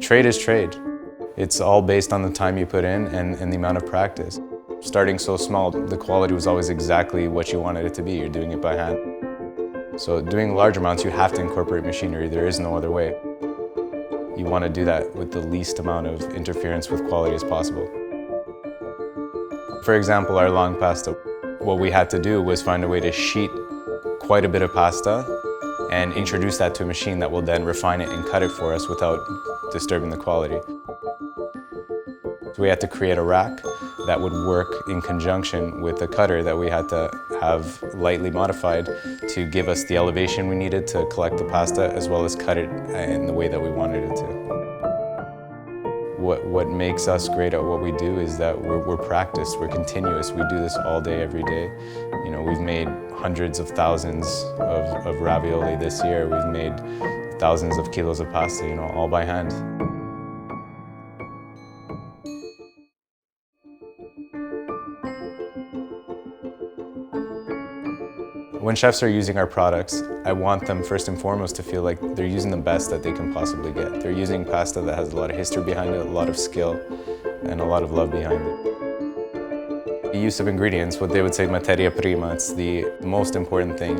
Trade is trade. It's all based on the time you put in and the amount of practice. Starting so small, the quality was always exactly what you wanted it to be. You're doing it by hand. So doing large amounts, you have to incorporate machinery. There is no other way. You want to do that with the least amount of interference with quality as possible. For example, our long pasta, what we had to do was find a way to sheet quite a bit of pasta and introduce that to a machine that will then refine it and cut it for us without disturbing the quality. So we had to create a rack that would work in conjunction with a cutter that we had to have lightly modified to give us the elevation we needed to collect the pasta as well as cut it in the way that we wanted it to. What makes us great at what we do is that we're practiced, we're continuous. We do this all day, every day. You know, we've made hundreds of thousands of ravioli this year. We've made thousands of kilos of pasta, you know, all by hand. When chefs are using our products, I want them first and foremost to feel like they're using the best that they can possibly get. They're using pasta that has a lot of history behind it, a lot of skill, and a lot of love behind it. The use of ingredients, what they would say materia prima, it's the most important thing.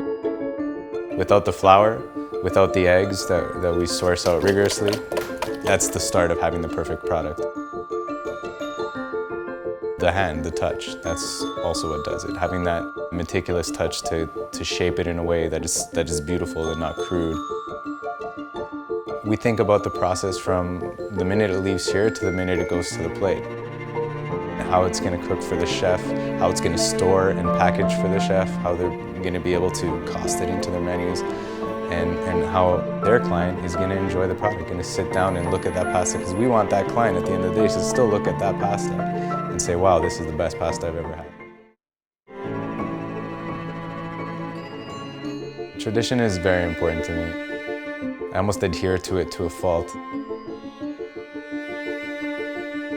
Without the flour, without the eggs that we source out rigorously, that's the start of having the perfect product. The hand, the touch, that's also what does it. Having that meticulous touch to shape it in a way that is beautiful and not crude. We think about the process from the minute it leaves here to the minute it goes to the plate. How it's going to cook for the chef, how it's going to store and package for the chef, how they're going to be able to cost it into their menus, and how their client is going to enjoy the product, going to sit down and look at that pasta, because we want that client at the end of the day to still look at that pasta and say, wow, this is the best pasta I've ever had. Tradition is very important to me. I almost adhere to it to a fault.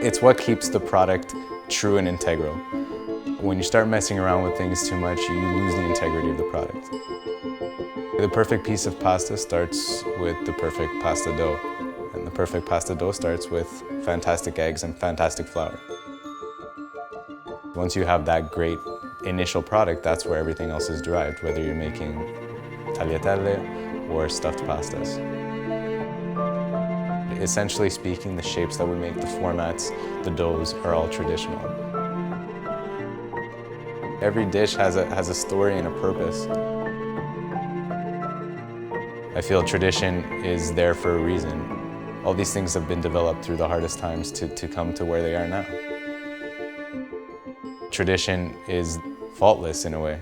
It's what keeps the product true and integral. When you start messing around with things too much, you lose the integrity of the product. The perfect piece of pasta starts with the perfect pasta dough. And the perfect pasta dough starts with fantastic eggs and fantastic flour. Once you have that great initial product, that's where everything else is derived, whether you're making tagliatelle or stuffed pastas. Essentially speaking, the shapes that we make, the formats, the doughs are all traditional. Every dish has a story and a purpose. I feel tradition is there for a reason. All these things have been developed through the hardest times to come to where they are now. Tradition is faultless in a way.